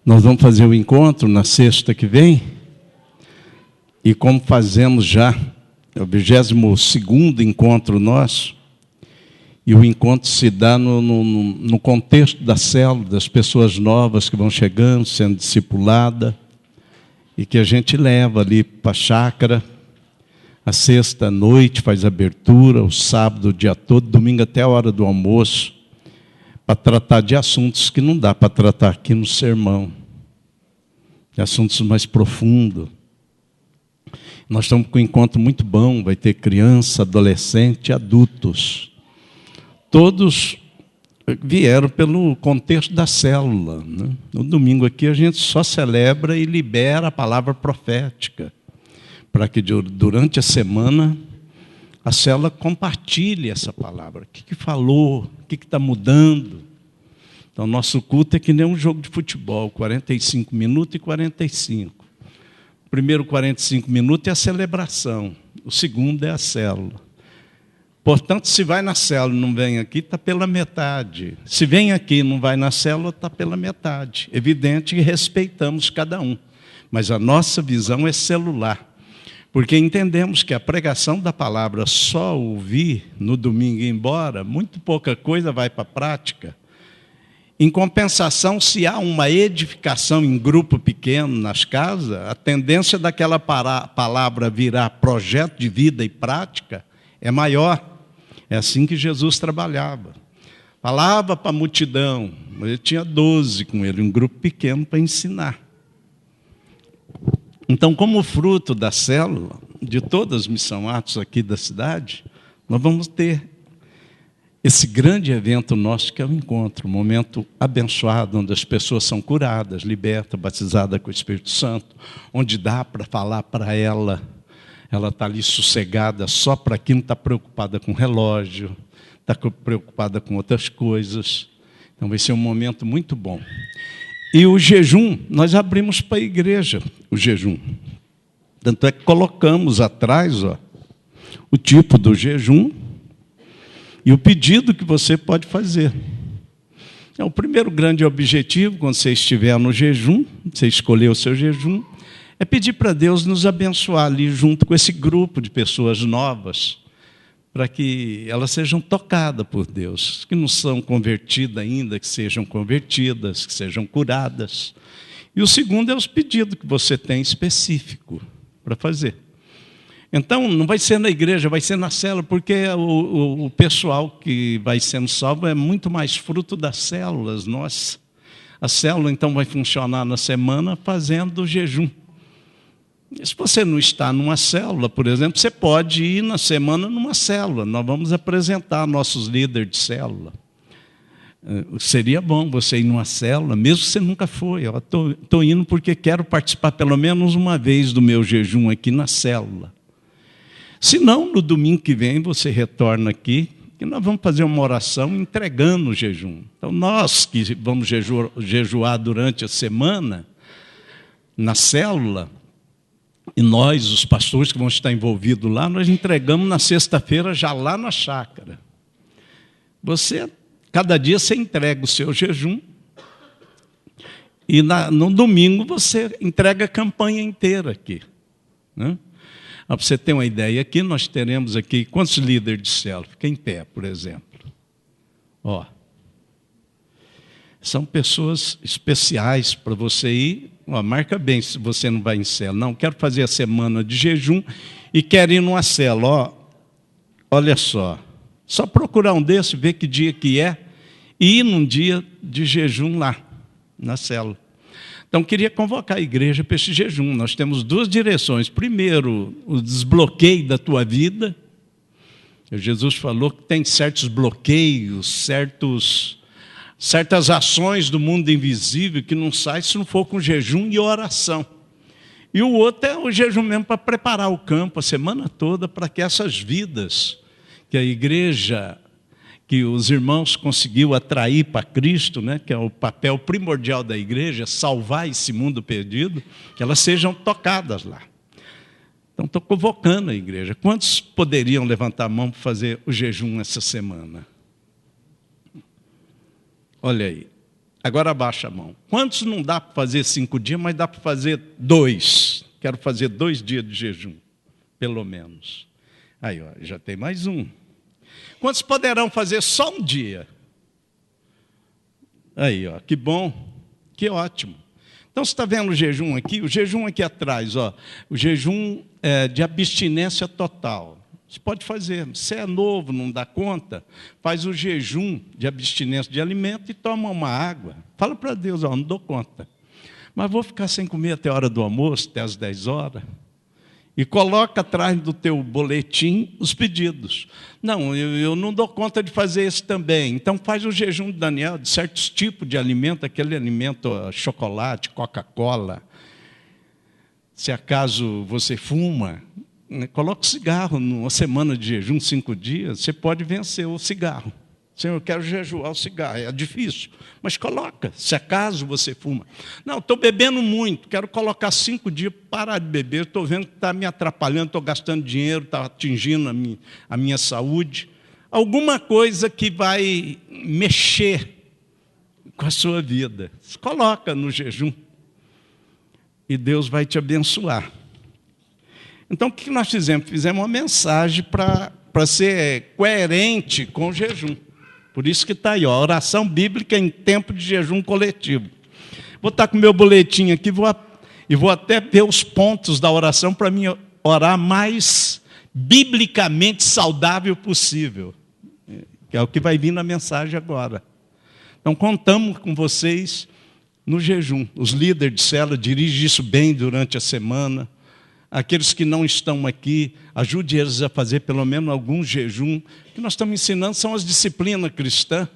Nós vamos fazer o encontro na sexta que vem, e como fazemos já, é o 22º encontro nosso, e o encontro se dá no contexto da célula, das pessoas novas que vão chegando, sendo discipuladas, e que a gente leva ali para a chácara, a sexta à noite faz abertura, o sábado o dia todo, domingo até a hora do almoço, para tratar de assuntos que não dá para tratar aqui no sermão, de assuntos mais profundos. Nós estamos com um encontro muito bom, vai ter criança, adolescente, adultos. Todos vieram pelo contexto da célula, né? No domingo aqui a gente só celebra e libera a palavra profética, para que durante a semana a célula compartilhe essa palavra. O que falou, o que está mudando. Então, nosso culto é que nem um jogo de futebol, 45 minutos e 45. O primeiro 45 minutos é a celebração, o segundo é a célula. Portanto, se vai na célula e não vem aqui, está pela metade. Se vem aqui e não vai na célula, está pela metade. Evidente que respeitamos cada um, mas a nossa visão é celular. Porque entendemos que a pregação da palavra só ouvir no domingo e ir embora, muito pouca coisa vai para a prática. Em compensação, se há uma edificação em grupo pequeno nas casas, a tendência daquela palavra virar projeto de vida e prática é maior. É assim que Jesus trabalhava. Falava para a multidão, ele tinha 12 com ele, um grupo pequeno para ensinar. Então, como fruto da célula, de todas as Missão Atos aqui da cidade, nós vamos ter esse grande evento nosso que é o encontro, um momento abençoado, onde as pessoas são curadas, libertas, batizadas com o Espírito Santo, onde dá para falar para ela está ali sossegada só para quem não está preocupada com relógio, está preocupada com outras coisas. Então vai ser um momento muito bom. E o jejum, nós abrimos para a igreja o jejum. Tanto é que colocamos atrás o tipo do jejum e o pedido que você pode fazer. É o primeiro grande objetivo, quando você estiver no jejum, você escolher o seu jejum, é pedir para Deus nos abençoar ali junto com esse grupo de pessoas novas, para que elas sejam tocadas por Deus, que não são convertidas ainda, que sejam convertidas, que sejam curadas. E o segundo é os pedidos que você tem específico para fazer. Então, não vai ser na igreja, vai ser na célula, porque o pessoal que vai sendo salvo é muito mais fruto das células. A célula, então, vai funcionar na semana fazendo o jejum. Se você não está numa célula, por exemplo, você pode ir na semana numa célula. Nós vamos apresentar nossos líderes de célula. Seria bom você ir numa célula, mesmo que você nunca foi. Estou indo porque quero participar pelo menos uma vez do meu jejum aqui na célula. Se não, no domingo que vem você retorna aqui, que nós vamos fazer uma oração entregando o jejum. Então, nós que vamos jejuar durante a semana, na célula, e nós, os pastores que vão estar envolvidos lá, nós entregamos na sexta-feira já lá na chácara. Cada dia você entrega o seu jejum, e no domingo você entrega a campanha inteira aqui, né? Para você ter uma ideia, aqui nós teremos aqui, quantos líderes de célula? Fica em pé, por exemplo. São pessoas especiais para você ir. Marca bem se você não vai em célula. Não, quero fazer a semana de jejum e quero ir numa célula. Olha só procurar um desses, ver que dia que é, e ir num dia de jejum lá, na célula. Então, queria convocar a igreja para esse jejum. Nós temos duas direções. Primeiro, o desbloqueio da tua vida. Jesus falou que tem certos bloqueios, certas ações do mundo invisível que não saem se não for com jejum e oração. E o outro é o jejum mesmo para preparar o campo a semana toda para que essas vidas que a igreja, que os irmãos conseguiu atrair para Cristo, né, que é o papel primordial da igreja, salvar esse mundo perdido, que elas sejam tocadas lá. Então, estou convocando a igreja. Quantos poderiam levantar a mão para fazer o jejum essa semana? Olha aí. Agora abaixa a mão. Quantos não dá para fazer 5 dias, mas dá para fazer 2? Quero fazer 2 dias de jejum, pelo menos. Aí, ó, já tem mais um. Quantos poderão fazer só um dia? Aí, ó, que bom, que ótimo. Então, você está vendo o jejum aqui? O jejum aqui atrás, ó, o jejum de abstinência total. Você pode fazer. Se é novo, não dá conta, faz o jejum de abstinência de alimento e toma uma água. Fala para Deus, ó, não dou conta. Mas vou ficar sem comer até a hora do almoço, até as 10 horas. E coloca atrás do teu boletim os pedidos. Não, eu não dou conta de fazer isso também. Então faz o jejum de Daniel, de certos tipos de alimento, aquele alimento, chocolate, Coca-Cola. Se acaso você fuma, coloca o cigarro numa semana de jejum, 5 dias, você pode vencer o cigarro. Senhor, eu quero jejuar o cigarro. É difícil, mas coloca, se acaso você fuma. Não, estou bebendo muito, quero colocar 5 dias, parar de beber, estou vendo que está me atrapalhando, estou gastando dinheiro, está atingindo a minha saúde. Alguma coisa que vai mexer com a sua vida. Coloca no jejum e Deus vai te abençoar. Então, o que nós fizemos? Fizemos uma mensagem para ser coerente com o jejum. Por isso que está aí, ó, oração bíblica em tempo de jejum coletivo. Vou estar com o meu boletim aqui e vou até ver os pontos da oração para mim orar mais biblicamente saudável possível. Que é o que vai vir na mensagem agora. Então, contamos com vocês no jejum. Os líderes de célula dirigem isso bem durante a semana. Aqueles que não estão aqui, ajude eles a fazer pelo menos algum jejum. O que nós estamos ensinando são as disciplinas cristãs.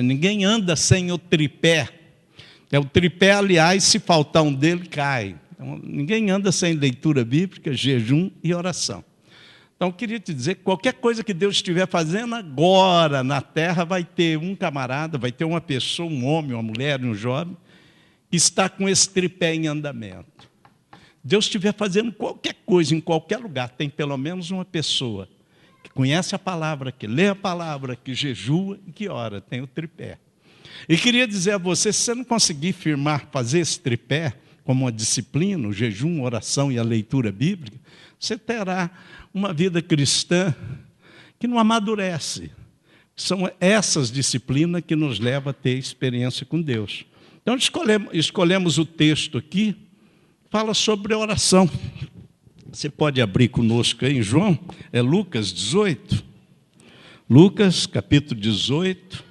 Ninguém anda sem o tripé. O tripé, aliás, se faltar um dele, cai. Então, ninguém anda sem leitura bíblica, jejum e oração. Então, eu queria te dizer que qualquer coisa que Deus estiver fazendo agora na terra, vai ter um camarada, vai ter uma pessoa, um homem, uma mulher, um jovem, que está com esse tripé em andamento. Deus estiver fazendo qualquer coisa, em qualquer lugar, tem pelo menos uma pessoa que conhece a palavra, que lê a palavra, que jejua e que ora, tem o tripé. E queria dizer a você, se você não conseguir firmar, fazer esse tripé, como uma disciplina, o jejum, a oração e a leitura bíblica, você terá uma vida cristã que não amadurece. São essas disciplinas que nos levam a ter experiência com Deus. Então, escolhemos o texto aqui, fala sobre a oração. Você pode abrir conosco aí em João, é Lucas 18. Lucas, capítulo 18.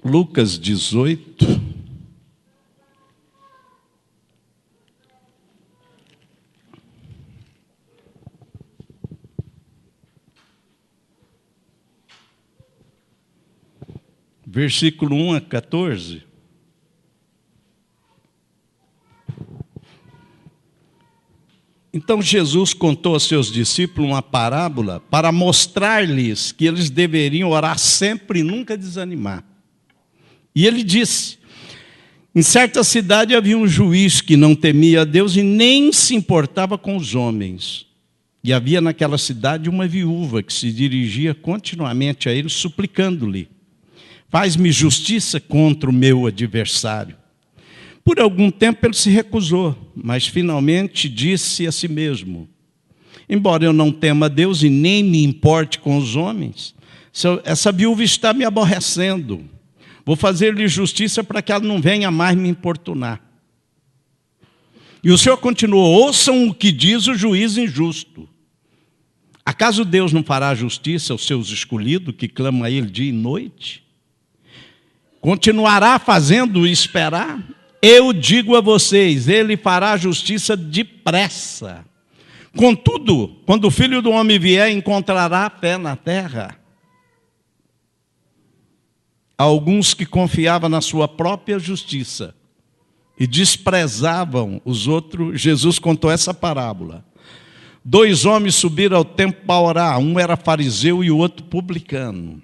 Lucas 18. Versículo 1 a 14. Então Jesus contou aos seus discípulos uma parábola para mostrar-lhes que eles deveriam orar sempre e nunca desanimar. E ele disse: em certa cidade havia um juiz que não temia a Deus e nem se importava com os homens. E havia naquela cidade uma viúva que se dirigia continuamente a ele, suplicando-lhe: faz-me justiça contra o meu adversário. Por algum tempo ele se recusou, mas finalmente disse a si mesmo: embora eu não tema a Deus e nem me importe com os homens, essa viúva está me aborrecendo. Vou fazer-lhe justiça para que ela não venha mais me importunar. E o Senhor continuou: ouçam o que diz o juiz injusto. Acaso Deus não fará justiça aos seus escolhidos, que clamam a Ele dia e noite? Continuará fazendo esperar? Eu digo a vocês, Ele fará justiça depressa. Contudo, quando o Filho do Homem vier, encontrará fé na terra? Alguns que confiavam na sua própria justiça e desprezavam os outros, Jesus contou essa parábola. 2 homens subiram ao templo para orar, um era fariseu e o outro publicano.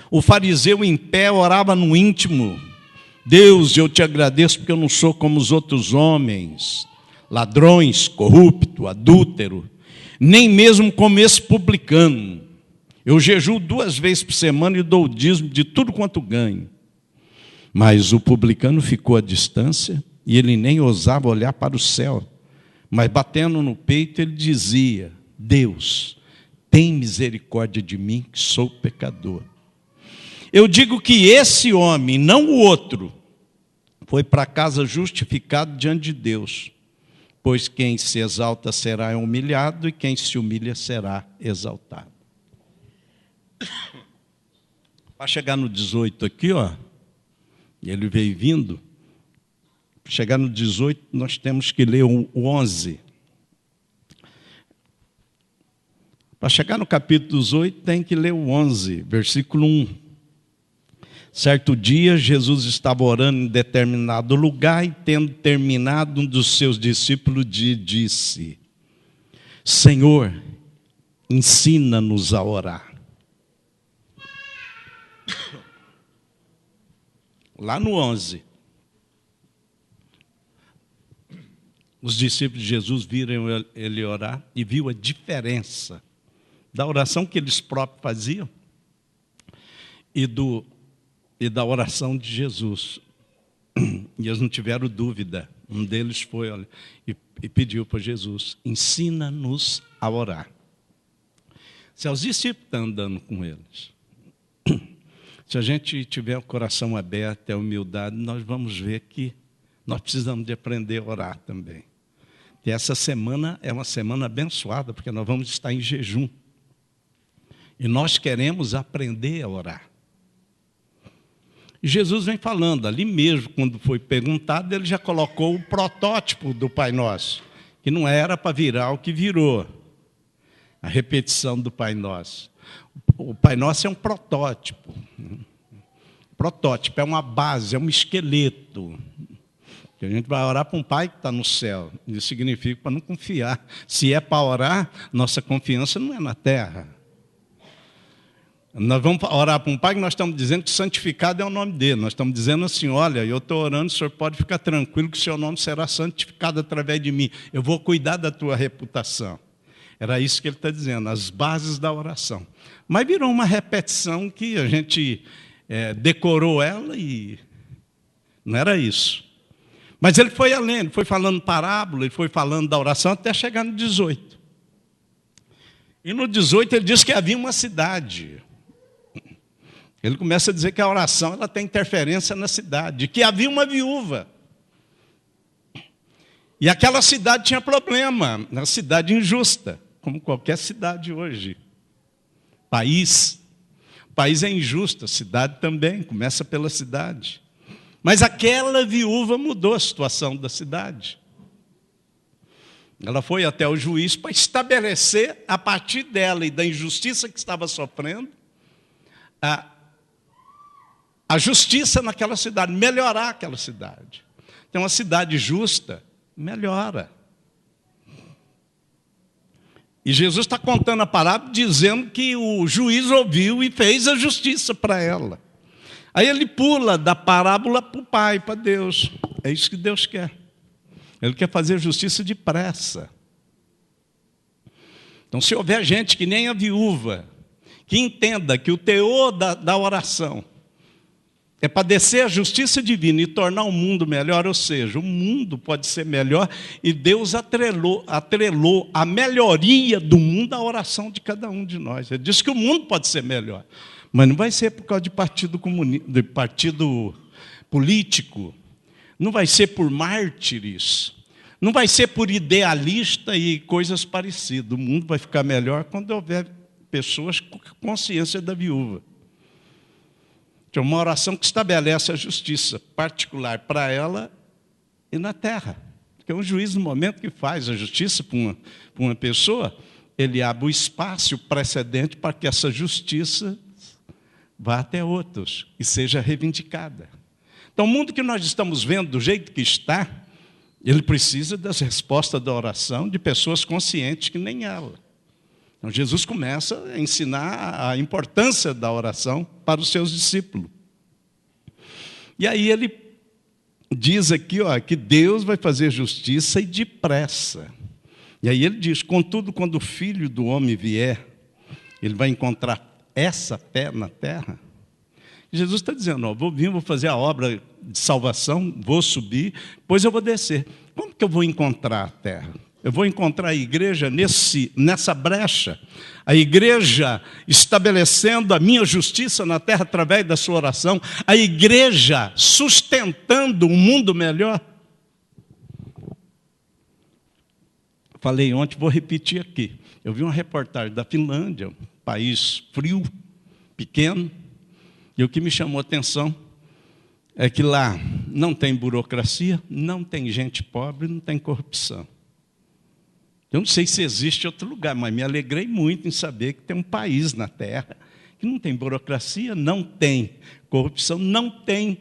O fariseu em pé orava no íntimo: Deus, eu te agradeço porque eu não sou como os outros homens, ladrões, corrupto, adúltero, nem mesmo como esse publicano. Eu jejuo 2 vezes por semana e dou o dízimo de tudo quanto ganho. Mas o publicano ficou à distância e ele nem ousava olhar para o céu. Mas batendo no peito ele dizia: Deus, tem misericórdia de mim, que sou pecador. Eu digo que esse homem, não o outro, foi para casa justificado diante de Deus. Pois quem se exalta será humilhado e quem se humilha será exaltado. Para chegar no 18 aqui, ó, ele veio vindo. Para chegar no 18, nós temos que ler o 11. Para chegar no capítulo 18, tem que ler o 11, versículo 1. Certo dia, Jesus estava orando em determinado lugar e, tendo terminado, um dos seus discípulos disse: Senhor, ensina-nos a orar. Lá no 11, os discípulos de Jesus viram ele orar e viu a diferença da oração que eles próprios faziam e da oração de Jesus. E eles não tiveram dúvida. Um deles foi e pediu para Jesus: ensina-nos a orar. Se os discípulos estão andando com eles, se a gente tiver o coração aberto e a humildade, nós vamos ver que nós precisamos de aprender a orar também. E essa semana é uma semana abençoada, porque nós vamos estar em jejum. E nós queremos aprender a orar. E Jesus vem falando, ali mesmo, quando foi perguntado, ele já colocou o protótipo do Pai Nosso, que não era para virar o que virou, a repetição do Pai Nosso. O Pai Nosso é um protótipo. Protótipo é uma base, é um esqueleto. Que a gente vai orar para um Pai que está no céu. Isso significa para não confiar. Se é para orar, nossa confiança não é na terra. Nós vamos orar para um Pai que nós estamos dizendo que santificado é o nome dele. Nós estamos dizendo assim: olha, eu estou orando, o senhor pode ficar tranquilo que o seu nome será santificado através de mim. Eu vou cuidar da tua reputação. Era isso que ele está dizendo, as bases da oração. Mas virou uma repetição que a gente decorou ela e não era isso. Mas ele foi além, ele foi falando parábola, ele foi falando da oração até chegar no 18. E no 18 ele diz que havia uma cidade. Ele começa a dizer que a oração ela tem interferência na cidade, que havia uma viúva. E aquela cidade tinha problema, uma cidade injusta, como qualquer cidade hoje. País é injusto, a cidade também, começa pela cidade. Mas aquela viúva mudou a situação da cidade. Ela foi até o juiz para estabelecer, a partir dela e da injustiça que estava sofrendo, a justiça naquela cidade, melhorar aquela cidade. Então, uma cidade justa melhora. E Jesus está contando a parábola dizendo que o juiz ouviu e fez a justiça para ela. Aí ele pula da parábola para o Pai, para Deus. É isso que Deus quer. Ele quer fazer justiça depressa. Então, se houver gente que nem a viúva, que entenda que o teor da oração é para descer a justiça divina e tornar o mundo melhor, ou seja, o mundo pode ser melhor, e Deus atrelou a melhoria do mundo à oração de cada um de nós. Ele diz que o mundo pode ser melhor, mas não vai ser por causa de partido político, não vai ser por mártires, não vai ser por idealista e coisas parecidas. O mundo vai ficar melhor quando houver pessoas com consciência da viúva. É uma oração que estabelece a justiça particular para ela e na terra. Porque um juiz, no momento que faz a justiça para uma pessoa, ele abre o espaço, o precedente para que essa justiça vá até outros e seja reivindicada. Então, o mundo que nós estamos vendo, do jeito que está, ele precisa das respostas da oração de pessoas conscientes que nem ela. Então, Jesus começa a ensinar a importância da oração para os seus discípulos. E aí ele diz aqui, ó, que Deus vai fazer justiça e depressa. E aí ele diz: contudo, quando o Filho do Homem vier, ele vai encontrar essa fé na terra? Jesus está dizendo: ó, vou vir, vou fazer a obra de salvação, vou subir, depois eu vou descer. Como que eu vou encontrar a terra? Eu vou encontrar a igreja nessa brecha, a igreja estabelecendo a minha justiça na terra através da sua oração, a igreja sustentando um mundo melhor. Falei ontem, vou repetir aqui. Eu vi uma reportagem da Finlândia, um país frio, pequeno, e o que me chamou a atenção é que lá não tem burocracia, não tem gente pobre, não tem corrupção. Eu não sei se existe outro lugar, mas me alegrei muito em saber que tem um país na Terra que não tem burocracia, não tem corrupção, não tem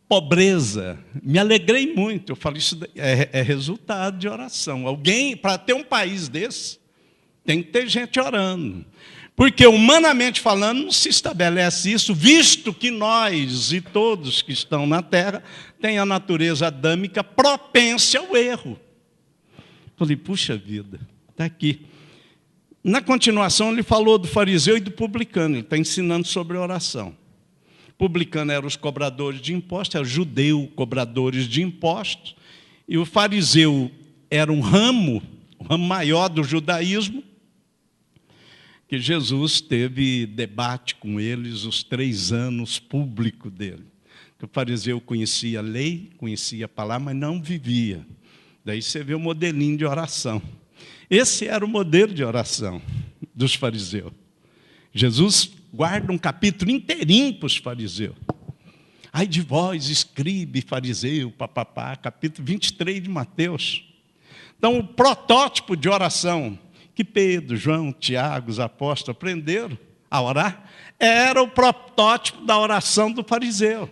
pobreza. Me alegrei muito. Eu falei, isso é resultado de oração. Alguém, para ter um país desse, tem que ter gente orando. Porque, humanamente falando, não se estabelece isso, visto que nós e todos que estão na Terra têm a natureza adâmica propensa ao erro. Falei, puxa vida, está aqui. Na continuação, ele falou do fariseu e do publicano. Ele está ensinando sobre oração. Publicano eram os cobradores de impostos, era judeu, cobradores de impostos. E o fariseu era um ramo maior do judaísmo, que Jesus teve debate com eles os 3 anos público dele. O fariseu conhecia a lei, conhecia a palavra, mas não vivia. Daí você vê o modelinho de oração. Esse era o modelo de oração dos fariseus. Jesus guarda um capítulo inteirinho para os fariseus. Ai de vós, escribe, fariseu, papapá, capítulo 23 de Mateus. Então, o protótipo de oração que Pedro, João, Tiago, os apóstolos aprenderam a orar, era o protótipo da oração do fariseu.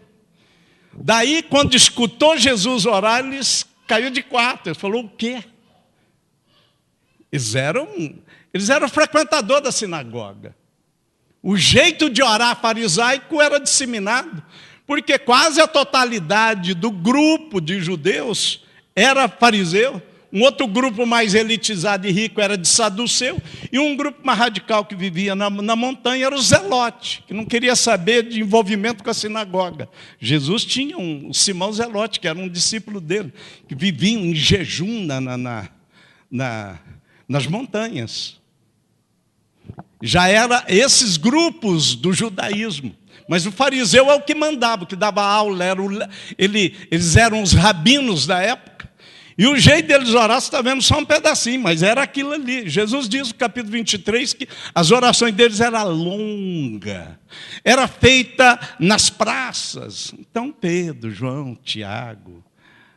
Daí, quando escutou Jesus orar, eles caiu de quatro. Ele falou, o quê? Eles eram frequentadores da sinagoga. O jeito de orar farisaico era disseminado, porque quase a totalidade do grupo de judeus era fariseu. Um outro grupo mais elitizado e rico era de saduceu, e um grupo mais radical que vivia na montanha era o zelote, que não queria saber de envolvimento com a sinagoga. Jesus tinha o Simão Zelote, que era um discípulo dele, que vivia em jejum nas montanhas. Já era esses grupos do judaísmo. Mas o fariseu é o que mandava, o que dava aula, eles eram os rabinos da época. E o jeito deles orar, você está vendo só um pedacinho, mas era aquilo ali. Jesus diz no capítulo 23 que as orações deles eram longas, era feita nas praças. Então Pedro, João, Tiago,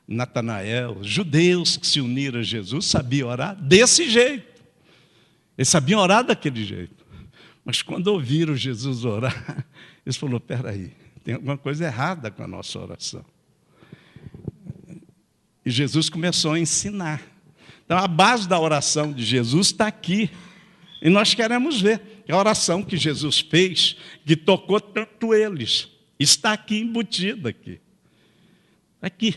Natanael, judeus que se uniram a Jesus, sabiam orar desse jeito. Eles sabiam orar daquele jeito. Mas quando ouviram Jesus orar, eles falaram, espera aí, tem alguma coisa errada com a nossa oração. E Jesus começou a ensinar. Então, a base da oração de Jesus está aqui. E nós queremos ver. A oração que Jesus fez, que tocou tanto eles, está aqui embutida aqui. Aqui.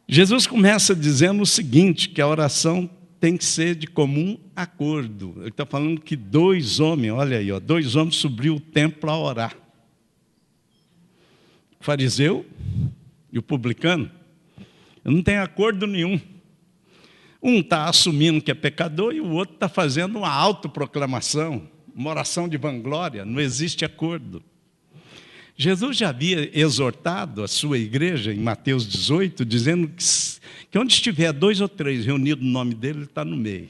Jesus começa dizendo o seguinte, que a oração tem que ser de comum acordo. Ele está falando que 2 homens, olha aí, 2 homens subiram o templo para orar. O fariseu e o publicano. Não tem acordo nenhum. Um está assumindo que é pecador e o outro está fazendo uma autoproclamação, uma oração de vanglória. Não existe acordo. Jesus já havia exortado a sua igreja, em Mateus 18, dizendo que onde estiver 2 ou 3 reunidos no nome dele, ele está no meio.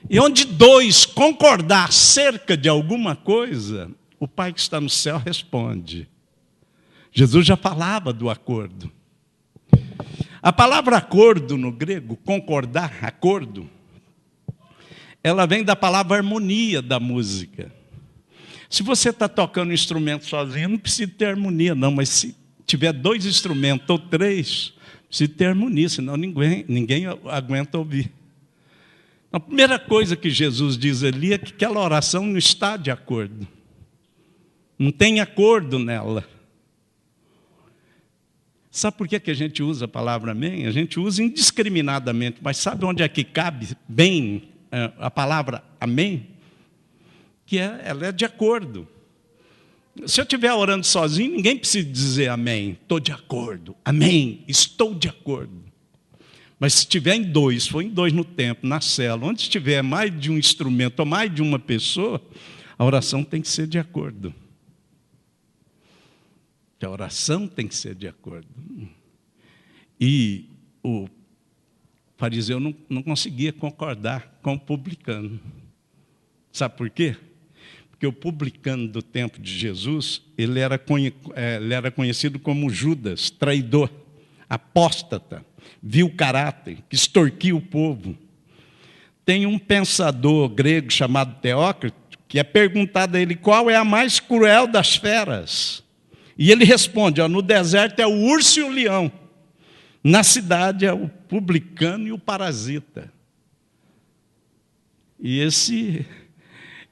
E onde 2 concordar acerca de alguma coisa, o Pai que está no céu responde. Jesus já falava do acordo. A palavra acordo no grego, concordar, acordo, ela vem da palavra harmonia da música. Se você está tocando um instrumento sozinho, não precisa ter harmonia, não, mas se tiver 2 instrumentos ou 3, precisa ter harmonia, senão ninguém aguenta ouvir. A primeira coisa que Jesus diz ali é que aquela oração não está de acordo. Não tem acordo nela. Sabe por que a gente usa a palavra amém? A gente usa indiscriminadamente, mas sabe onde é que cabe bem a palavra amém? Ela é de acordo. Se eu estiver orando sozinho, ninguém precisa dizer amém. Estou de acordo. Amém. Estou de acordo. Mas se estiver em dois, for em dois no templo, na cela, onde estiver mais de um instrumento ou mais de uma pessoa, a oração tem que ser de acordo. A oração tem que ser de acordo. E o fariseu não conseguia concordar com o publicano. Sabe por quê? Porque o publicano do tempo de Jesus, ele era conhecido como Judas, traidor, apóstata, vil caráter, que extorquia o povo. Tem um pensador grego chamado Teócrito, que é perguntado a ele qual é a mais cruel das feras. E ele responde, no deserto é o urso e o leão. Na cidade é o publicano e o parasita. E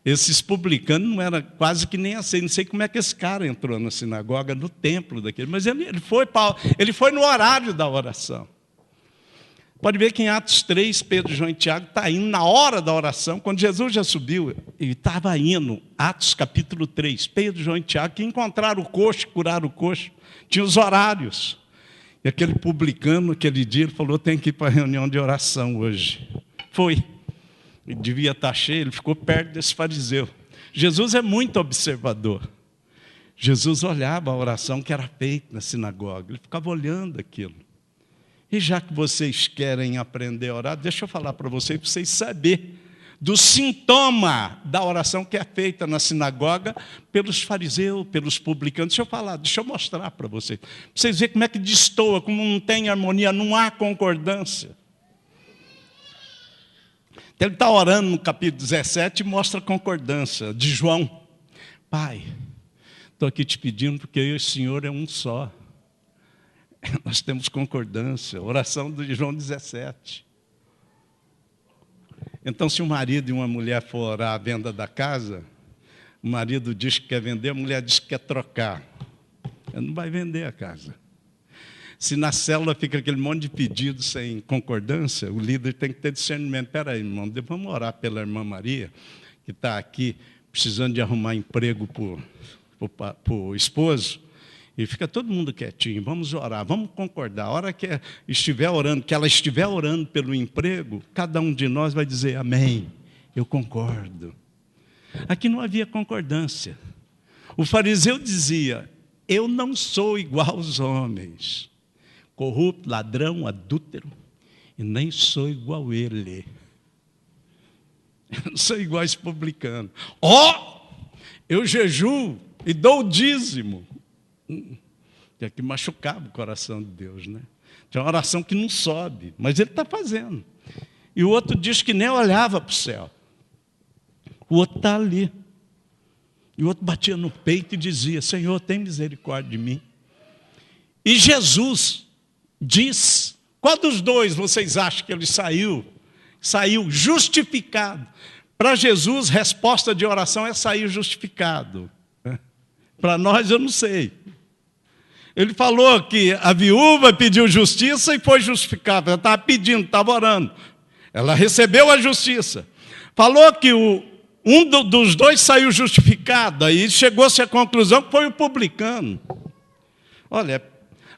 esses publicanos não eram quase que nem assim. Não sei como é que esse cara entrou na sinagoga, no templo daquele. Mas ele foi no horário da oração. Pode ver que em Atos 3, Pedro, João e Tiago está indo na hora da oração, quando Jesus já subiu, ele estava indo, Atos capítulo 3, Pedro, João e Tiago, que encontraram o coxo, curaram o coxo, tinha os horários. E aquele publicano, aquele dia, ele falou, tem que ir para a reunião de oração hoje. Foi. Ele devia estar cheio, ele ficou perto desse fariseu. Jesus é muito observador. Jesus olhava a oração que era feita na sinagoga, ele ficava olhando aquilo. E já que vocês querem aprender a orar, deixa eu falar para vocês saberem do sintoma da oração que é feita na sinagoga pelos fariseus, pelos publicanos. Deixa eu mostrar para vocês. Para vocês verem como é que destoa, como não tem harmonia, não há concordância. Então, ele está orando no capítulo 17 e mostra a concordância de João. Pai, estou aqui te pedindo porque eu e o Senhor é um só. Nós temos concordância, oração de João 17. Então, se um marido e uma mulher for orar a venda da casa, o marido diz que quer vender, a mulher diz que quer trocar. Ele não vai vender a casa. Se na célula fica aquele monte de pedidos sem concordância, o líder tem que ter discernimento. Espera aí, irmão, vamos orar pela irmã Maria, que está aqui precisando de arrumar emprego para o esposo. E fica todo mundo quietinho, vamos orar, vamos concordar. A hora que ela estiver orando pelo emprego, cada um de nós vai dizer, amém, eu concordo. Aqui não havia concordância. O fariseu dizia, eu não sou igual aos homens, corrupto, ladrão, adúltero, e nem sou igual a ele. Eu não sou igual a esse publicano. Eu jejuo e dou o dízimo. Que aqui machucava o coração de Deus, né? Tinha uma oração que não sobe, mas ele está fazendo. E o outro diz que nem olhava para o céu. O outro está ali. E o outro batia no peito e dizia, Senhor, tem misericórdia de mim. E Jesus diz, qual dos dois vocês acham que ele saiu? Saiu justificado. Para Jesus, resposta de oração é sair justificado. Para nós, eu não sei. Ele falou que a viúva pediu justiça e foi justificada. Ela estava pedindo, estava orando. Ela recebeu a justiça. Falou que dos dois saiu justificado. Aí chegou-se à conclusão que foi o publicano. Olha,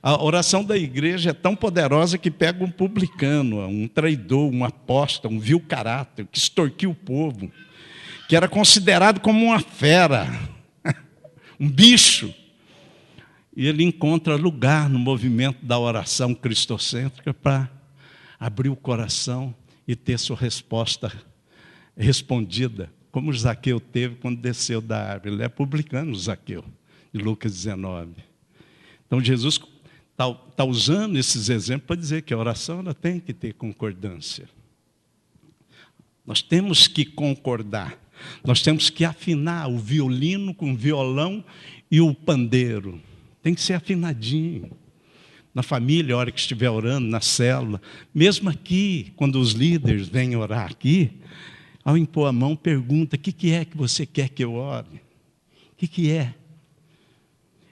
a oração da igreja é tão poderosa que pega um publicano, um traidor, um apóstata, um vil caráter, que extorquiu o povo, que era considerado como uma fera, um bicho. E ele encontra lugar no movimento da oração cristocêntrica para abrir o coração e ter sua resposta respondida, como Zaqueu teve quando desceu da árvore. Ele é publicano, Zaqueu, de Lucas 19. Então, Jesus está usando esses exemplos para dizer que a oração ela tem que ter concordância. Nós temos que concordar. Nós temos que afinar o violino com o violão e o pandeiro. Tem que ser afinadinho. Na família, a hora que estiver orando, na célula. Mesmo aqui, quando os líderes vêm orar aqui, ao impor a mão, pergunta, o que é que você quer que eu ore? O que é?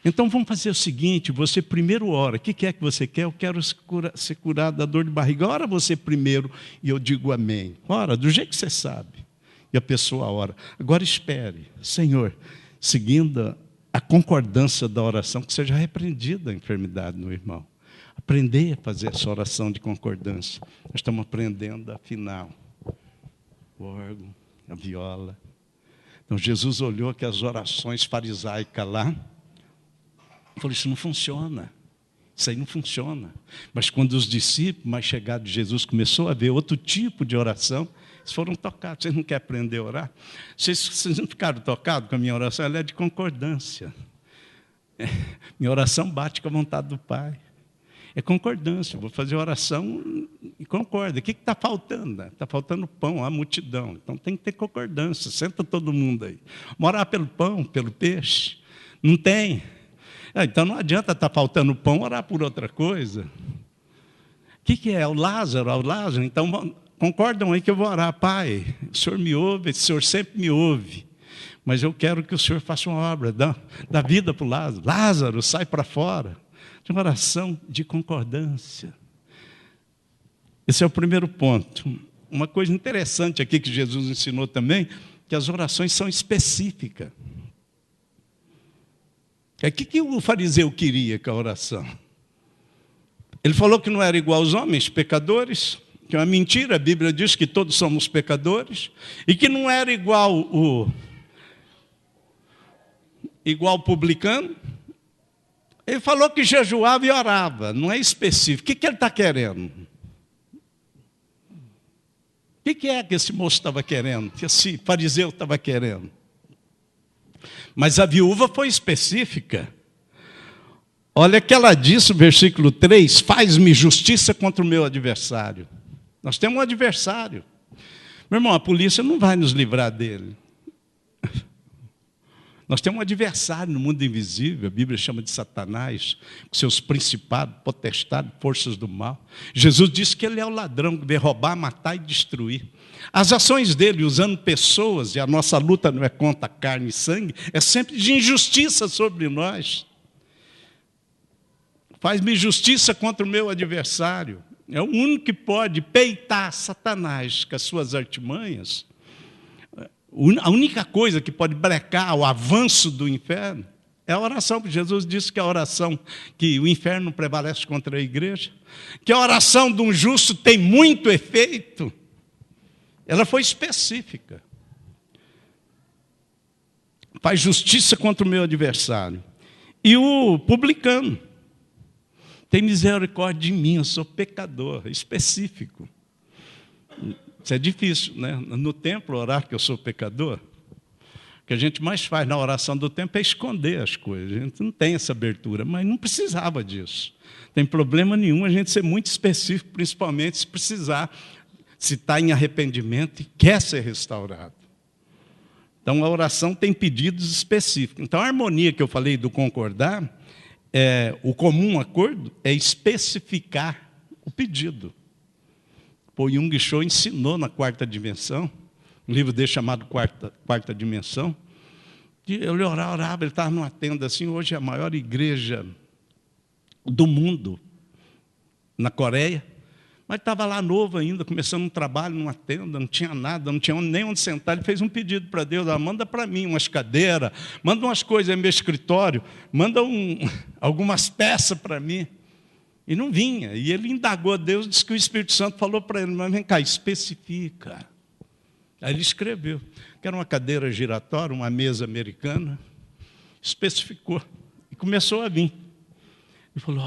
Então vamos fazer o seguinte, você primeiro ora. O que é que você quer? Eu quero ser curado da dor de barriga. Ora você primeiro e eu digo amém. Ora, do jeito que você sabe. E a pessoa ora. Agora espere, Senhor, seguindo a concordância da oração, que seja repreendida a enfermidade no irmão. Aprender a fazer essa oração de concordância. Nós estamos aprendendo a afinar o órgão, a viola. Então Jesus olhou aquelas orações farisaicas lá, falou, isso não funciona, isso aí não funciona. Mas quando os discípulos mais chegados de Jesus começou a ver outro tipo de oração, eles foram tocados. Vocês não querem aprender a orar? Vocês não ficaram tocados com a minha oração? Ela é de concordância. Minha oração bate com a vontade do Pai. É concordância, vou fazer oração e concorda. O que está faltando? Está faltando pão, a multidão. Então tem que ter concordância, senta todo mundo aí. Vamos orar pelo pão, pelo peixe? Não tem. Então não adianta estar faltando pão, orar por outra coisa. O que é? O Lázaro? O Lázaro? Então concordam aí que eu vou orar. Pai, o Senhor me ouve, o Senhor sempre me ouve. Mas eu quero que o Senhor faça uma obra, dá vida para o Lázaro. Lázaro, sai para fora. De uma oração de concordância. Esse é o primeiro ponto. Uma coisa interessante aqui que Jesus ensinou também, que as orações são específicas. O que o fariseu queria com a oração? Ele falou que não era igual aos homens, pecadores, que é uma mentira, a Bíblia diz que todos somos pecadores, e que não era igual o publicano. Ele falou que jejuava e orava, não é específico. O que ele está querendo? O que é que esse moço estava querendo? Que esse fariseu estava querendo? Mas a viúva foi específica. Olha que ela disse, no versículo 3, faz-me justiça contra o meu adversário. Nós temos um adversário. Meu irmão, a polícia não vai nos livrar dele. Nós temos um adversário no mundo invisível, a Bíblia chama de Satanás, com seus principados, potestades, forças do mal. Jesus disse que ele é o ladrão que veio roubar, matar e destruir. As ações dele, usando pessoas, e a nossa luta não é contra carne e sangue, é sempre de injustiça sobre nós. Faz-me justiça contra o meu adversário. É o único que pode peitar Satanás com as suas artimanhas. A única coisa que pode brecar o avanço do inferno é a oração, porque Jesus disse que a oração, que o inferno não prevalece contra a igreja, que a oração de um justo tem muito efeito. Ela foi específica. Faz justiça contra o meu adversário. E o publicano, tem misericórdia de mim, eu sou pecador, específico. Isso é difícil, né? No templo, orar que eu sou pecador. O que a gente mais faz na oração do templo é esconder as coisas. A gente não tem essa abertura, mas não precisava disso. Não tem problema nenhum a gente ser muito específico, principalmente se precisar, se está em arrependimento e quer ser restaurado. Então, a oração tem pedidos específicos. Então, a harmonia que eu falei do concordar, o comum acordo é especificar o pedido. O Jung Cho ensinou na quarta dimensão, um livro dele chamado Quarta Dimensão, que ele orava, ele estava numa tenda assim, hoje é a maior igreja do mundo, na Coreia, mas estava lá novo ainda, começando um trabalho numa tenda, não tinha nada, não tinha nem onde sentar. Ele fez um pedido para Deus, manda para mim umas cadeiras, manda umas coisas no meu escritório, manda algumas peças para mim. E não vinha. E ele indagou a Deus, disse que o Espírito Santo falou para ele, mas vem cá, especifica. Aí ele escreveu, que era uma cadeira giratória, uma mesa americana, especificou. E começou a vir. Ele falou,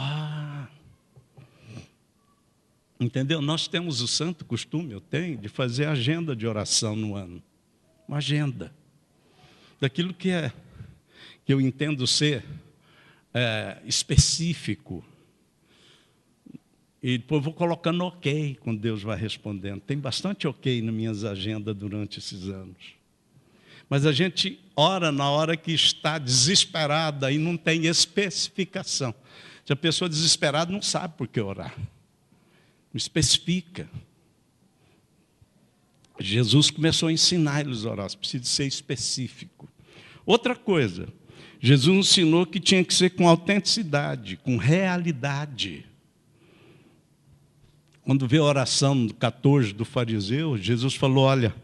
entendeu? Nós temos o santo costume, eu tenho, de fazer agenda de oração no ano. Uma agenda. Daquilo que eu entendo ser específico. E depois vou colocando ok, quando Deus vai respondendo. Tem bastante ok nas minhas agendas durante esses anos. Mas a gente ora na hora que está desesperada e não tem especificação. Se a pessoa desesperada não sabe por que orar. Não especifica. Jesus começou a ensinar eles a orar, precisa ser específico. Outra coisa, Jesus ensinou que tinha que ser com autenticidade, com realidade. Quando vê a oração do 14 do fariseu, Jesus falou, olha,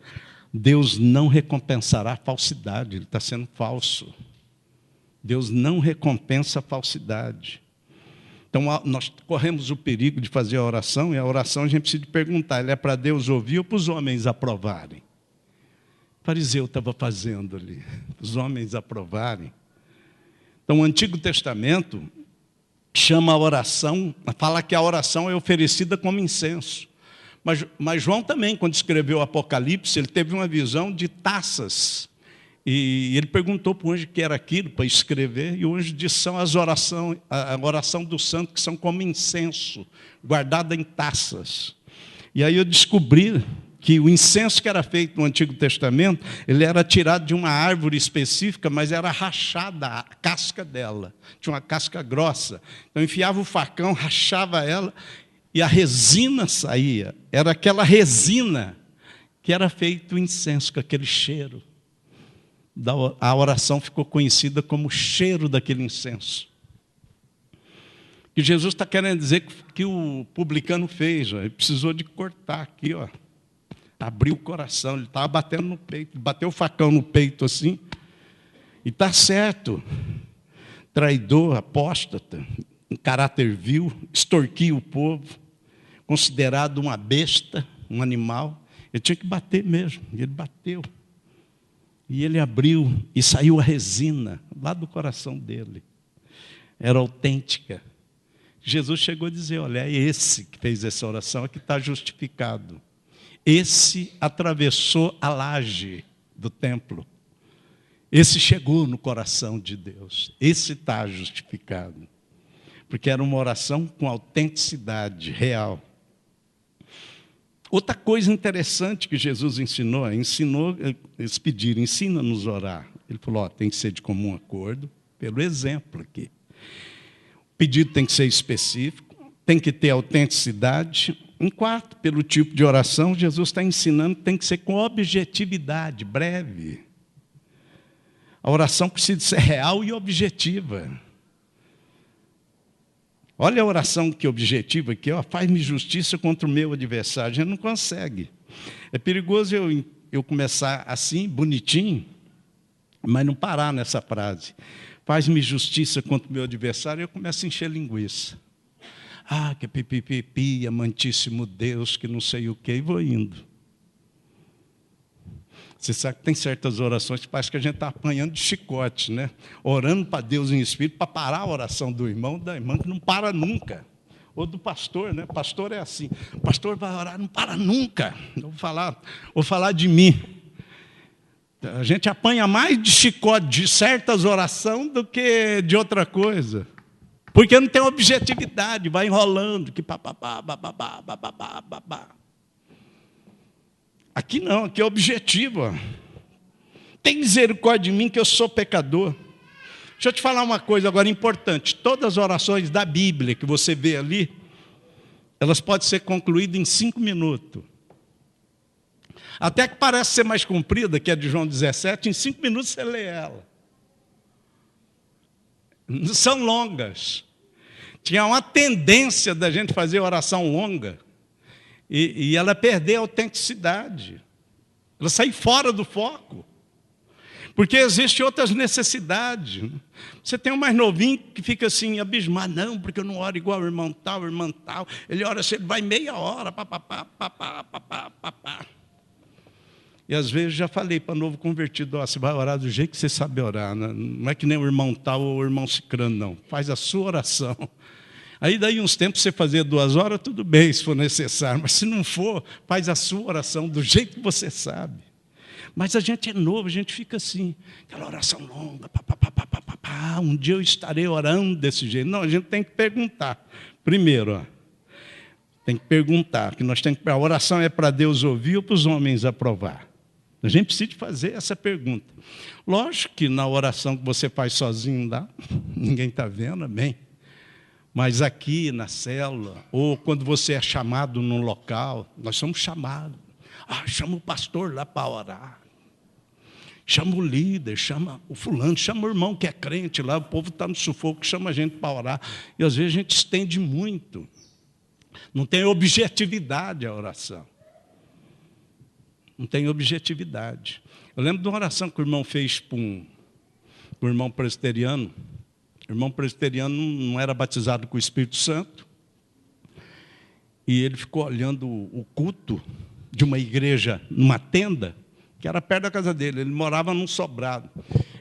Deus não recompensará a falsidade, ele está sendo falso. Deus não recompensa a falsidade. Então, nós corremos o perigo de fazer a oração, e a oração a gente precisa perguntar, ela é para Deus ouvir ou para os homens aprovarem? O fariseu estava fazendo ali, os homens aprovarem. Então, o Antigo Testamento chama a oração, fala que a oração é oferecida como incenso. Mas João também, quando escreveu o Apocalipse, ele teve uma visão de taças. E ele perguntou para o anjo o que era aquilo, para escrever, e o anjo disse, são a oração do santo, que são como incenso, guardada em taças. E aí eu descobri que o incenso que era feito no Antigo Testamento, ele era tirado de uma árvore específica, mas era rachada a casca dela. Tinha uma casca grossa. Então enfiava o facão, rachava ela, e a resina saía. Era aquela resina que era feito o incenso, com aquele cheiro. A oração ficou conhecida como o cheiro daquele incenso. Que Jesus está querendo dizer que o publicano fez, ó, ele precisou de cortar aqui, ó, abriu o coração, ele estava batendo no peito, bateu o facão no peito assim, e está certo, traidor, apóstata, em caráter vil, extorquia o povo, considerado uma besta, um animal, ele tinha que bater mesmo, e ele bateu. E ele abriu e saiu a resina lá do coração dele. Era autêntica. Jesus chegou a dizer, olha, é esse que fez essa oração, é que está justificado. Esse atravessou a laje do templo. Esse chegou no coração de Deus. Esse está justificado. Porque era uma oração com autenticidade real. Outra coisa interessante que Jesus ensinou eles pediram, ensina-nos a orar. Ele falou, ó, tem que ser de comum acordo, pelo exemplo aqui. O pedido tem que ser específico, tem que ter autenticidade. Em quarto, pelo tipo de oração, Jesus está ensinando que tem que ser com objetividade, breve. A oração precisa ser real e objetiva. Olha a oração que objetiva aqui, ó, faz-me justiça contra o meu adversário. A gente não consegue. É perigoso eu começar assim, bonitinho, mas não parar nessa frase. Faz-me justiça contra o meu adversário, e eu começo a encher linguiça. Ah, que pipipipi, amantíssimo Deus, que não sei o quê, e vou indo. Você sabe que tem certas orações que parece que a gente está apanhando de chicote, né? Orando para Deus em espírito, para parar a oração do irmão, da irmã, que não para nunca. Ou do pastor, né? O pastor é assim. O pastor vai orar, não para nunca. Eu vou falar de mim. A gente apanha mais de chicote de certas orações do que de outra coisa. Porque não tem objetividade, vai enrolando, que papapá, bababá, bababá, babá. Aqui não, aqui é objetivo. Ó. Tem misericórdia de mim que eu sou pecador. Deixa eu te falar uma coisa agora importante. Todas as orações da Bíblia que você vê ali, elas podem ser concluídas em 5 minutos. Até que parece ser mais comprida, que é de João 17, em 5 minutos você lê ela. Não são longas. Tinha uma tendência da gente fazer oração longa, e ela perder a autenticidade. Ela sai fora do foco. Porque existem outras necessidades. Você tem um mais novinho que fica assim, abismado. Não, porque eu não oro igual o irmão tal, irmã tal. Ele ora assim, ele vai meia hora, papapá, papá, papá, papá. E às vezes já falei para novo convertido, ó, você vai orar do jeito que você sabe orar. Né? Não é que nem o irmão tal ou o irmão cicrano, não. Faz a sua oração. Aí daí uns tempos você fazer 2 horas, tudo bem, se for necessário. Mas se não for, faz a sua oração do jeito que você sabe. Mas a gente é novo, a gente fica assim, aquela oração longa, um dia eu estarei orando desse jeito. Não, a gente tem que perguntar. Primeiro, ó, tem que perguntar, que a oração é para Deus ouvir ou para os homens aprovar? A gente precisa fazer essa pergunta. Lógico que na oração que você faz sozinho lá, ninguém está vendo, amém? Mas aqui na célula, ou quando você é chamado num local, nós somos chamados. Ah, chama o pastor lá para orar. Chama o líder, chama o fulano, chama o irmão que é crente lá, o povo está no sufoco, chama a gente para orar. E às vezes a gente estende muito. Não tem objetividade a oração. Não tem objetividade. Eu lembro de uma oração que o irmão fez para um irmão presbiteriano. O irmão presbiteriano não era batizado com o Espírito Santo. E ele ficou olhando o culto de uma igreja, numa tenda, que era perto da casa dele. Ele morava num sobrado.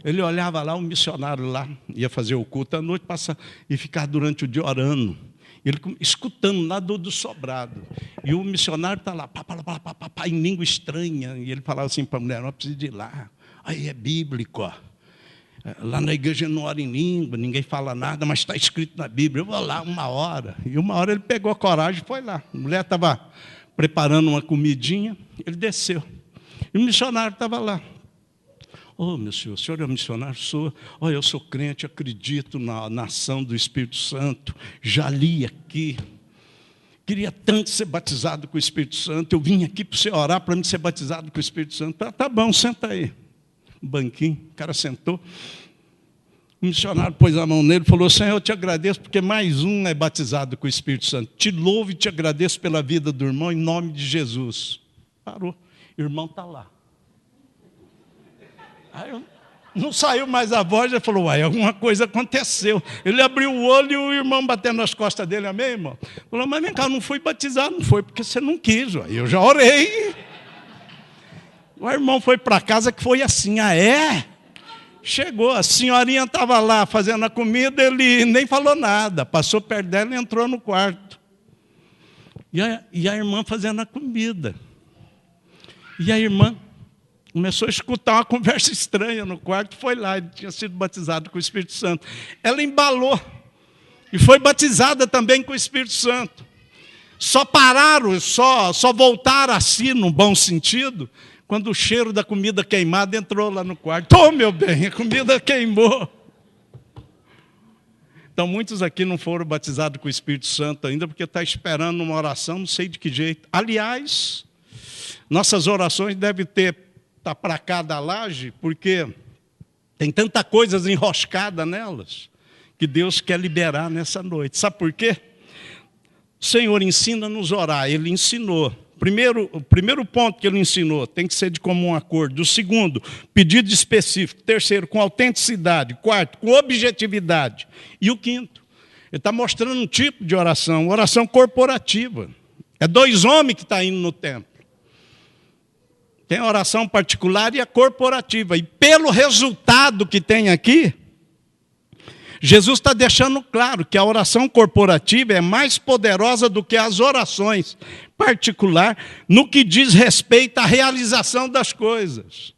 Ele olhava lá, um missionário lá, ia fazer o culto à noite, passar e ficar durante o dia orando. Ele escutando lá do sobrado. E o missionário está lá, em língua estranha. E ele falava assim para a mulher, não precisa ir lá. Aí é bíblico, ó. Lá na igreja não ora em língua, ninguém fala nada, mas está escrito na Bíblia. Eu vou lá 1 hora. E 1 hora ele pegou a coragem e foi lá. A mulher estava preparando uma comidinha, ele desceu. E o missionário estava lá. Ô, meu senhor, o senhor é missionário? Sou. Olha, eu sou crente, acredito na ação do Espírito Santo. Já li aqui. Queria tanto ser batizado com o Espírito Santo. Eu vim aqui para você orar para mim ser batizado com o Espírito Santo. Tá bom, senta aí. Um banquinho, o cara sentou. O missionário pôs a mão nele e falou, Senhor, eu te agradeço porque mais um é batizado com o Espírito Santo. Te louvo e te agradeço pela vida do irmão em nome de Jesus. Parou. O irmão está lá. Aí não saiu mais a voz, ele falou, uai, alguma coisa aconteceu. Ele abriu o olho e o irmão batendo nas costas dele, amém, irmão? Falou, mas vem cá, não fui batizado, não foi porque você não quis, uai. Eu já orei. O irmão foi para casa que foi assim, Chegou, a senhorinha estava lá fazendo a comida, ele nem falou nada, passou perto dela e entrou no quarto. E a irmã fazendo a comida. E a irmã começou a escutar uma conversa estranha no quarto, foi lá, ele tinha sido batizado com o Espírito Santo. Ela embalou e foi batizada também com o Espírito Santo. Só pararam, só voltaram a si, no bom sentido, quando o cheiro da comida queimada entrou lá no quarto. Ô, meu bem, a comida queimou. Então, muitos aqui não foram batizados com o Espírito Santo ainda, porque está esperando uma oração, não sei de que jeito. Aliás, nossas orações devem estar para cá da laje, porque tem tanta coisa enroscada nelas, que Deus quer liberar nessa noite. Sabe por quê? O Senhor ensina-nos a orar, Ele ensinou. O primeiro ponto que Ele ensinou tem que ser de comum acordo. O segundo, pedido específico. Terceiro, com autenticidade. Quarto, com objetividade. E o quinto, Ele está mostrando um tipo de oração, oração corporativa. É 2 homens que estão indo no templo. Tem a oração particular e a corporativa. E pelo resultado que tem aqui, Jesus está deixando claro que a oração corporativa é mais poderosa do que as orações particular no que diz respeito à realização das coisas.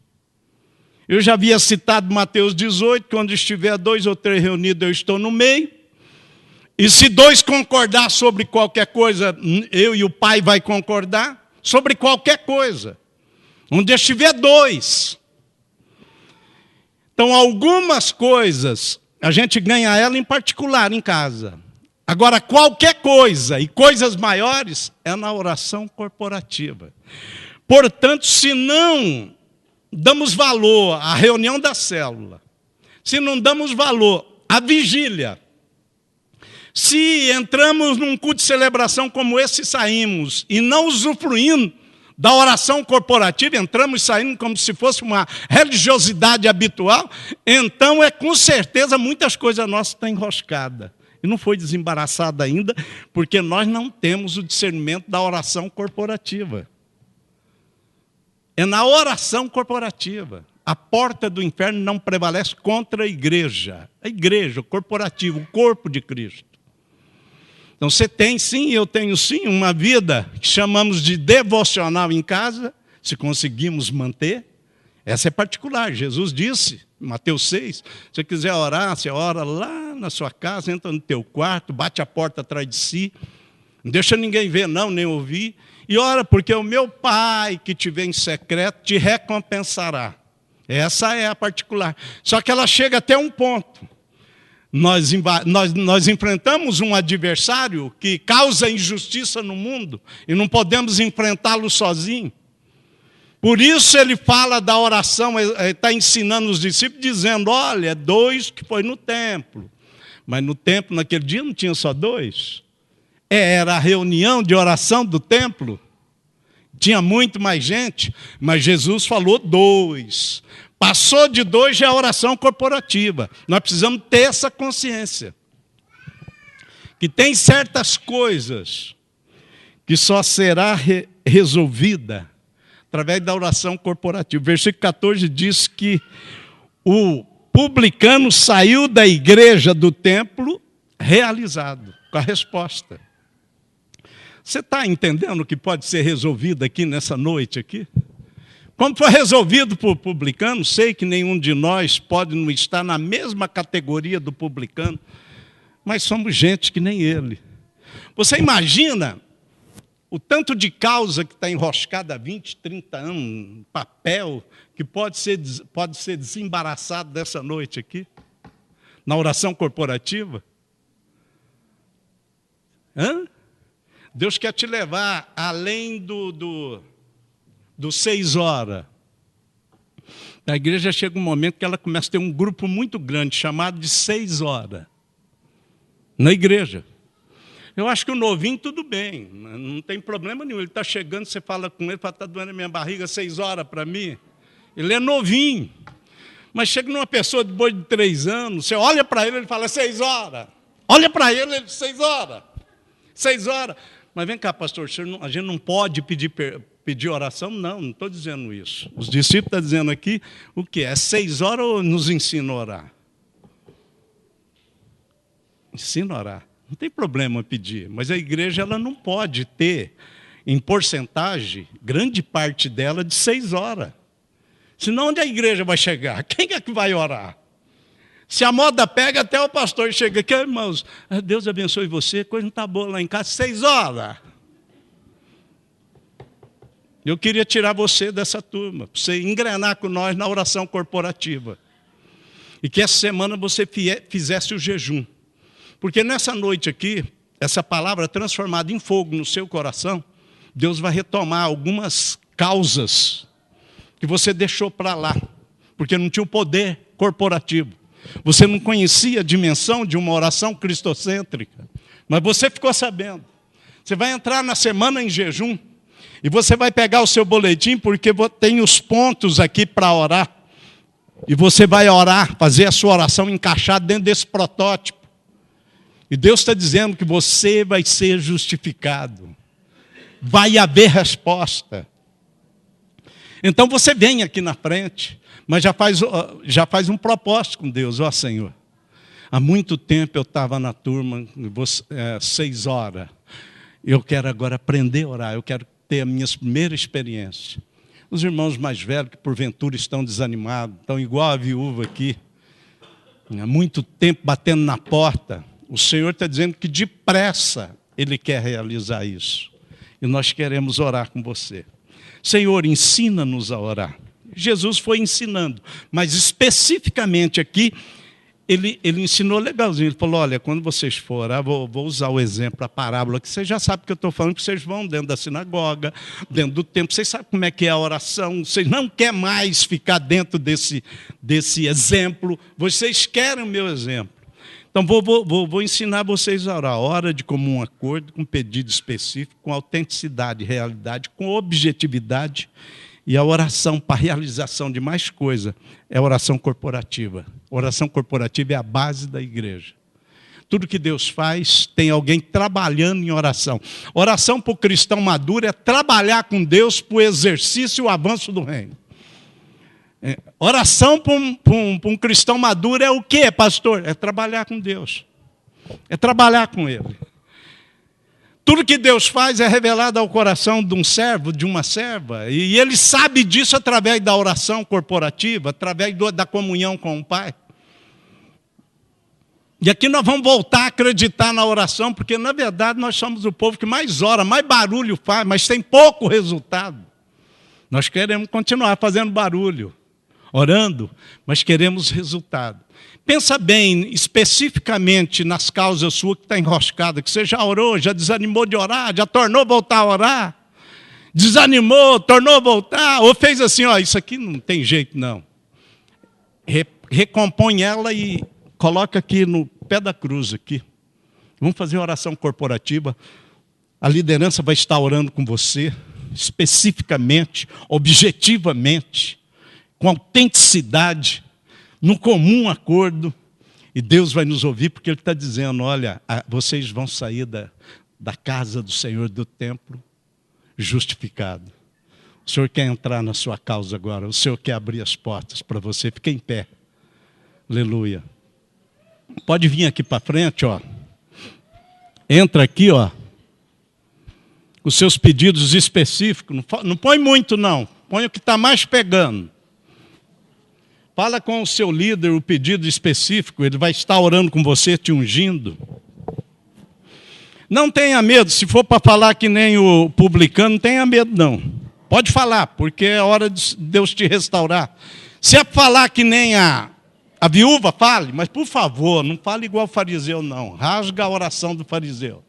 Eu já havia citado Mateus 18, que onde estiver 2 ou 3 reunidos, eu estou no meio. E se 2 concordar sobre qualquer coisa, eu e o Pai vai concordar sobre qualquer coisa. Onde estiver 2. Então, algumas coisas a gente ganha ela em particular, em casa. Agora, qualquer coisa e coisas maiores é na oração corporativa. Portanto, se não damos valor à reunião da célula, se não damos valor à vigília, se entramos num culto de celebração como esse e saímos, e não usufruindo da oração corporativa, entramos e saímos como se fosse uma religiosidade habitual, então com certeza muitas coisas nossas estão enroscadas. E não foi desembaraçada ainda, porque nós não temos o discernimento da oração corporativa. É na oração corporativa. A porta do inferno não prevalece contra a igreja, o corporativo, o corpo de Cristo. Então você tem sim, eu tenho sim, uma vida que chamamos de devocional em casa, se conseguimos manter. Essa é particular. Jesus disse, Mateus 6, se você quiser orar, você ora lá na sua casa, entra no teu quarto, bate a porta atrás de si, não deixa ninguém ver não, nem ouvir, e ora, porque o meu Pai que te vê em secreto te recompensará. Essa é a particular. Só que ela chega até um ponto. Nós enfrentamos um adversário que causa injustiça no mundo e não podemos enfrentá-lo sozinho. Por isso ele fala da oração, ele está ensinando os discípulos, dizendo, olha, 2 que foi no templo. Mas no templo, naquele dia, não tinha só 2. Era a reunião de oração do templo. Tinha muito mais gente, mas Jesus falou 2. Passou de 2 já é a oração corporativa. Nós precisamos ter essa consciência. Que tem certas coisas que só será resolvida através da oração corporativa. O versículo 14 diz que o publicano saiu da igreja do templo realizado, com a resposta. Você está entendendo o que pode ser resolvido aqui nessa noite aqui? Como foi resolvido por publicano, sei que nenhum de nós pode não estar na mesma categoria do publicano, mas somos gente que nem ele. Você imagina o tanto de causa que está enroscada há 20, 30 anos, papel, que pode ser desembaraçado dessa noite aqui, na oração corporativa? Deus quer te levar além do 6 horas. A igreja chega um momento que ela começa a ter um grupo muito grande, chamado de 6 horas, na igreja. Eu acho que o novinho tudo bem, não tem problema nenhum. Ele está chegando, você fala com ele, fala, está doendo a minha barriga 6 horas para mim. Ele é novinho. Mas chega numa pessoa depois de 3 anos, você olha para ele fala 6 horas. Olha para ele 6 horas. 6 horas. Mas vem cá, pastor, a gente não pode pedir oração? Não estou dizendo isso. Os discípulos estão dizendo aqui o que é 6 horas ou nos ensina a orar? Ensina a orar. Não tem problema pedir, mas a igreja ela não pode ter, em porcentagem, grande parte dela de 6 horas. Senão onde a igreja vai chegar? Quem é que vai orar? Se a moda pega, até o pastor chega aqui, irmãos, Deus abençoe você, coisa não está boa lá em casa, 6 horas. Eu queria tirar você dessa turma, para você engrenar com nós na oração corporativa. E que essa semana você fizesse o jejum. Porque nessa noite aqui, essa palavra transformada em fogo no seu coração, Deus vai retomar algumas causas que você deixou para lá, porque não tinha o poder corporativo. Você não conhecia a dimensão de uma oração cristocêntrica, mas você ficou sabendo. Você vai entrar na semana em jejum, e você vai pegar o seu boletim, porque tem os pontos aqui para orar, e você vai orar, fazer a sua oração encaixada dentro desse protótipo. E Deus está dizendo que você vai ser justificado. Vai haver resposta. Então você vem aqui na frente, mas já faz um propósito com Deus. Ó Senhor, há muito tempo eu estava na turma, 6 horas. Eu quero agora aprender a orar, eu quero ter a minha primeira experiência. Os irmãos mais velhos que porventura estão desanimados, estão igual a viúva aqui, há muito tempo batendo na porta. O Senhor está dizendo que depressa Ele quer realizar isso. E nós queremos orar com você. Senhor, ensina-nos a orar. Jesus foi ensinando, mas especificamente aqui, ele ensinou legalzinho. Ele falou, olha, quando vocês forem, vou usar o exemplo, a parábola, que vocês já sabem que eu estou falando, que vocês vão dentro da sinagoga, dentro do templo, vocês sabem como é que é a oração, vocês não querem mais ficar dentro desse exemplo, vocês querem o meu exemplo. Então, vou ensinar vocês a orar. Hora de comum acordo, com pedido específico, com autenticidade, realidade, com objetividade. E a oração para a realização de mais coisa é a oração corporativa. A oração corporativa é a base da igreja. Tudo que Deus faz, tem alguém trabalhando em oração. Oração para o cristão maduro é trabalhar com Deus para o exercício e o avanço do reino. Oração para um cristão maduro é o quê, pastor? É trabalhar com Deus. É trabalhar com Ele. Tudo que Deus faz é revelado ao coração de um servo, de uma serva. E Ele sabe disso através da oração corporativa, através da comunhão com o Pai. E aqui nós vamos voltar a acreditar na oração, porque na verdade nós somos o povo que mais ora, mais barulho faz, mas tem pouco resultado. Nós queremos continuar fazendo barulho, orando, mas queremos resultado. Pensa bem, especificamente nas causas suas que está enroscada, que você já orou, já desanimou de orar, já tornou voltar a orar. desanimou, tornou a voltar, ou fez assim, ó, isso aqui não tem jeito não. Recompõe ela e coloca aqui no pé da cruz aqui. Vamos fazer uma oração corporativa. A liderança vai estar orando com você, especificamente, objetivamente, com autenticidade, no comum acordo. E Deus vai nos ouvir, porque Ele está dizendo, olha, vocês vão sair da casa do Senhor, do templo, justificado. O Senhor quer entrar na sua causa agora, o Senhor quer abrir as portas para você. Fique em pé. Aleluia. Pode vir aqui para frente, ó. Entra aqui, ó. Os seus pedidos específicos. Não põe muito, não. Põe o que está mais pegando. Fala com o seu líder o pedido específico. Ele vai estar orando com você, te ungindo. Não tenha medo. Se for para falar que nem o publicano, não tenha medo, não. Pode falar, porque é hora de Deus te restaurar. Se é para falar que nem a viúva, fale. Mas, por favor, não fale igual o fariseu, não. Rasga a oração do fariseu.